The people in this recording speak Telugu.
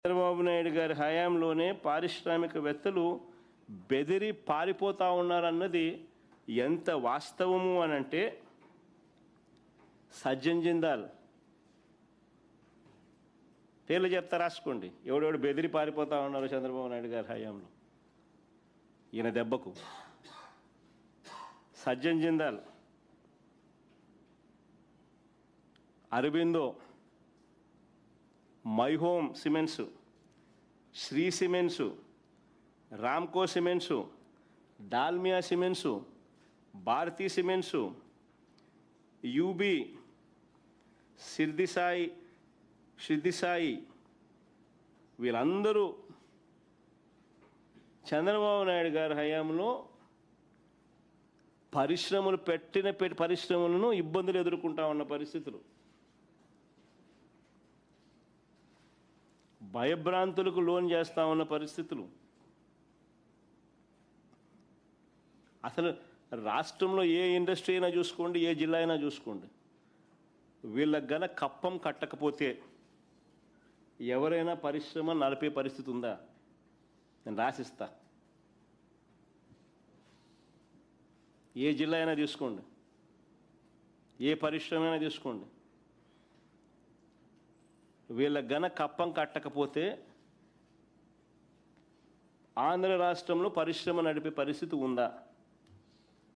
చంద్రబాబు నాయుడు గారి హయాంలోనే పారిశ్రామికవేత్తలు బెదిరి పారిపోతా ఉన్నారన్నది ఎంత వాస్తవము అనంటే సజ్జన్ జిందాల్ పేర్లు చెప్తా రాసుకోండి. ఎవడెవడు బెదిరి పారిపోతా ఉన్నారు చంద్రబాబు నాయుడు గారి హయాంలో ఈయన దెబ్బకు. Sajjan Jindal, Aurobindo, My Home cements, Shree cements, Ramco cements, Dalmia cements, Bharathi cements, UB, Siddhisai వీళ్ళందరూ చంద్రబాబు నాయుడు గారి హయాంలో పరిశ్రమలను ఇబ్బందులు ఎదుర్కొంటా ఉన్న పరిస్థితులు, భయభ్రాంతులకు లోన్ చేస్తూ ఉన్న పరిస్థితులు. అసలు రాష్ట్రంలో ఏ ఇండస్ట్రీ అయినా చూసుకోండి, ఏ జిల్లా అయినా చూసుకోండి, వీళ్ళకి గన కప్పం కట్టకపోతే ఎవరైనా పరిశ్రమ నడిపే పరిస్థితి ఉందా? నేను రాసిస్తా. ఏ జిల్లా అయినా తీసుకోండి, ఏ పరిశ్రమ అయినా తీసుకోండి, వీళ్ళకి గన కప్పం కట్టకపోతే ఆంధ్ర రాష్ట్రంలో పరిశ్రమ నడిపే పరిస్థితి ఉందా?